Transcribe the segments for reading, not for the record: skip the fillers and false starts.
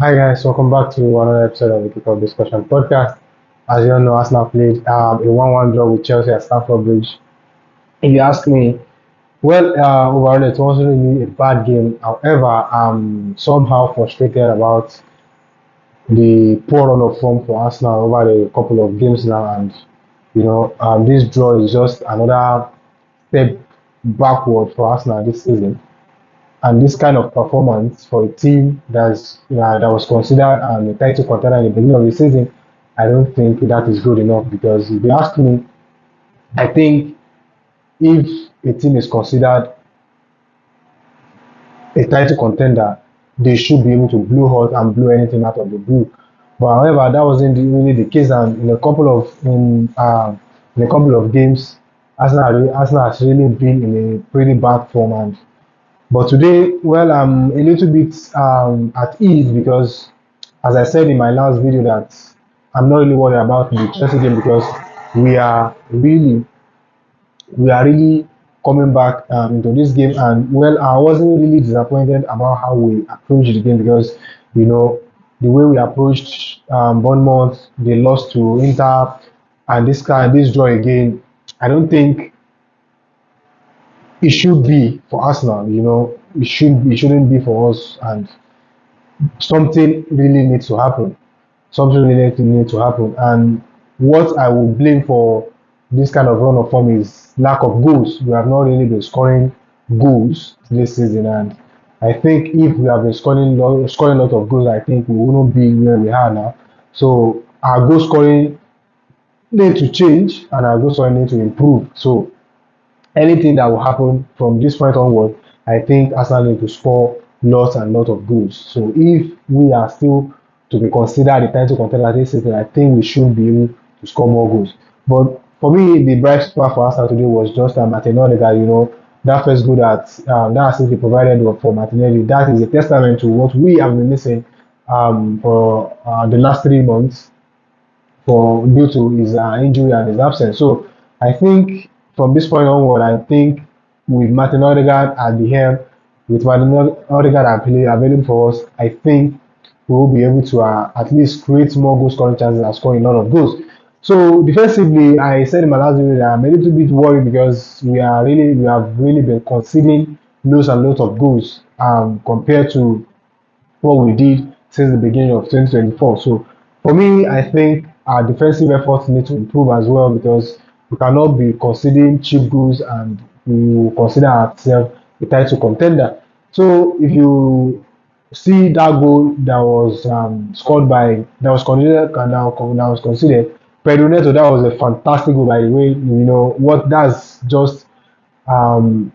Hi guys, welcome back to another episode of the Kickoff Discussion Podcast. As you all know, Arsenal played a 1-1 draw with Chelsea at Stamford Bridge. If you ask me, overall it wasn't really a bad game. However, I'm somehow frustrated about the poor run of form for Arsenal over a couple of games now, and this draw is just another step backward for Arsenal this season. And this kind of performance for a team that was considered a title contender in the beginning of the season, I don't think that is good enough. Because if you ask me, I think if a team is considered a title contender, they should be able to blow hot and blow anything out of the blue. But however, that wasn't really the case, and in a couple of games, Arsenal has really been in a pretty bad form. And but today, well, I'm a little bit at ease because, as I said in my last video, that I'm not really worried about the Chelsea game because we are really, we are really coming back into this game. And well, I wasn't really disappointed about how we approached the game because, you know, the way we approached Bournemouth, they lost to Inter, and this draw again. I don't think it should be for Arsenal. It shouldn't be for us, and something really needs to happen. Something really needs to happen. And what I will blame for this kind of run of form is lack of goals. We have not really been scoring goals this season, and I think if we have been scoring a lot of goals, I think we wouldn't be where we are now. So our goal scoring need to change, and our goal scoring need to improve. So anything that will happen from this point onward, I think Arsenal need to score lots and lots of goals. So if we are still to be considered the title contender this season, I think we should be able to score more goals. But for me, the bright spot for Arsenal today was just Martinelli. That first goal that assist he provided for Martinelli. That is a testament to what we have been missing for the last 3 months for due to his injury and his absence. So I think from this point onward, I think with Martin Odegaard at the helm, with Martin Odegaard available for us, I think we will be able to at least create more goal scoring chances and score a lot of goals. So defensively, I said in my last video that I'm a little bit worried because we have really been conceding loads and loads of goals compared to what we did since the beginning of 2024. So for me, I think our defensive efforts need to improve as well because we cannot be conceding cheap goals and we will consider ourselves a title contender. So if you see that goal that was scored by that was considered Pedro Neto, that was a fantastic goal by the way. What that's just um,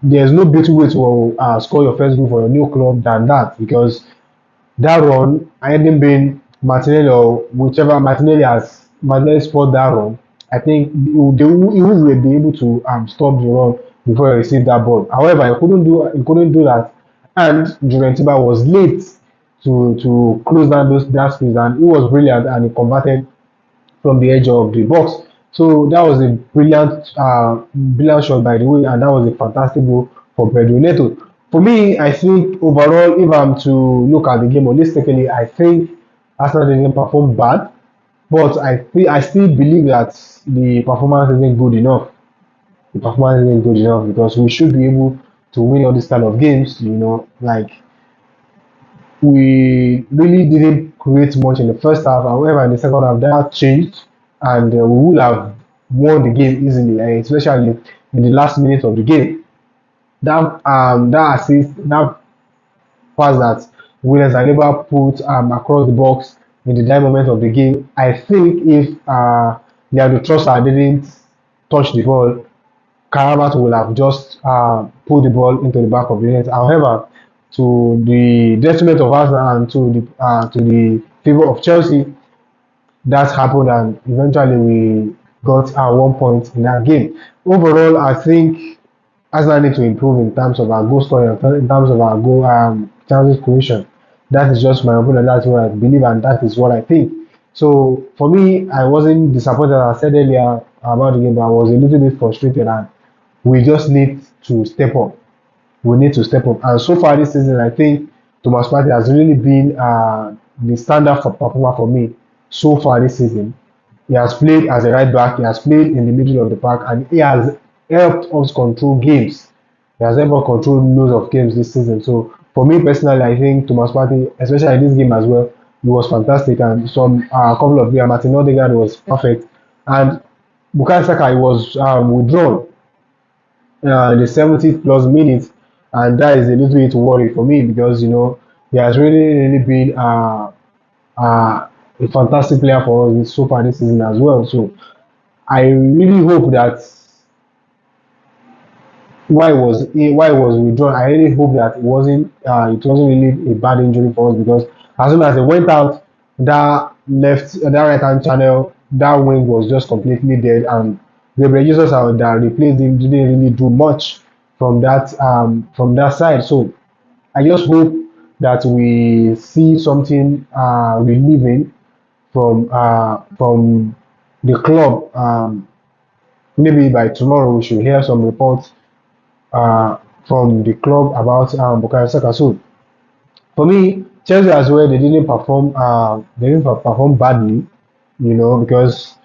there's no better way to score your first goal for your new club than that because that run, hadn't been Martinelli or whichever Martinelli scored that run, I think he would be able to stop the run before he received that ball. However, he couldn't do that, and Juventuba was late to close down that space, and he was brilliant and he converted from the edge of the box. So that was a brilliant shot by the way, and that was a fantastic goal for Pedro Neto. For me, I think overall, if I'm to look at the game holistically, I think Arsenal didn't perform bad, but I still believe that the performance isn't good enough. The performance isn't good enough because we should be able to win all these kind of games. Like we really didn't create much in the first half. However, in the second half, that changed, and we would have won the game easily, especially in the last minute of the game. That assist, that pass that Williams and Liverpool put across the box in the dying moment of the game. I think if Leandro Trossard didn't touch the ball, Karamat will have just put the ball into the back of the net. However, to the detriment of Arsenal and to the favor of Chelsea, that happened and eventually we got our 1 point in that game. Overall, I think Arsenal need to improve in terms of our goal scoring, in terms of our goal chances creation. That is just my opinion. That's what I believe, and that is what I think. So for me, I wasn't disappointed. As I said earlier about the game, but I was a little bit frustrated, and we just need to step up. We need to step up. And so far this season, I think Thomas Partey has really been the standard for performer for me so far this season. He has played as a right back, he has played in the middle of the park, and he has helped us control games. He has helped us control loads of games this season. So for me personally, I think Thomas Partey, especially in this game as well, he was fantastic. And some couple of players, Martin Odegaard was perfect, and Bukayo Saka he was withdrawn in the 70th plus minute, and that is a little bit worry for me because he has really been a fantastic player for us so far this season as well. So I really hope that why was withdrawn. I really hope that it wasn't really a bad injury for us because as soon as they went out, that right hand channel, that wing was just completely dead, and Gabriel Jesus that replaced him didn't really do much from that side. So I just hope that we see something relieving from the club. Maybe by tomorrow we should hear some reports uh, from the club about Bukayo Saka. So for me, Chelsea as well, they didn't perform. They didn't perform badly, because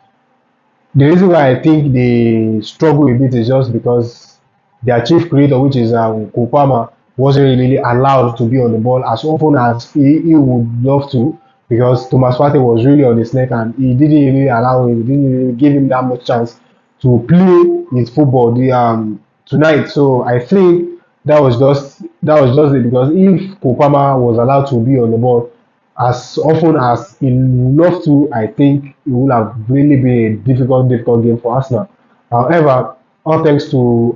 the reason why I think they struggle a bit is just because their chief creator, which is Kopama, wasn't really allowed to be on the ball as often as he would love to, because Thomas Partey was really on his neck and he didn't really allow him, he didn't really give him that much chance to play his football tonight. So I think that was just it, because if Kopama was allowed to be on the ball as often as he loved to, I think it would have really been a difficult game for Arsenal. However, all thanks to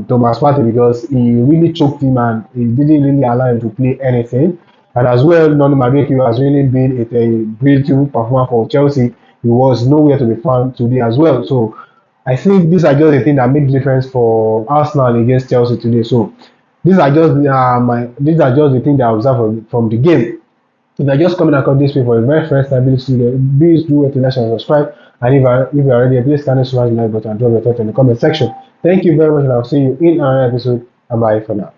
Thomas Partey, because he really choked him and he didn't really allow him to play anything. And as well, Noni Madueke has really been a brilliant performer for Chelsea. He was nowhere to be found today as well. So I think these are just the things that make difference for Arsenal against Chelsea today. So these are just the things that I observed from the game. If you're just coming across this way for the very first time, please do hit the like and subscribe. And if you're already here, please kindly smash the like button and drop your thoughts in the comment section. Thank you very much, and I'll see you in another episode. And bye for now.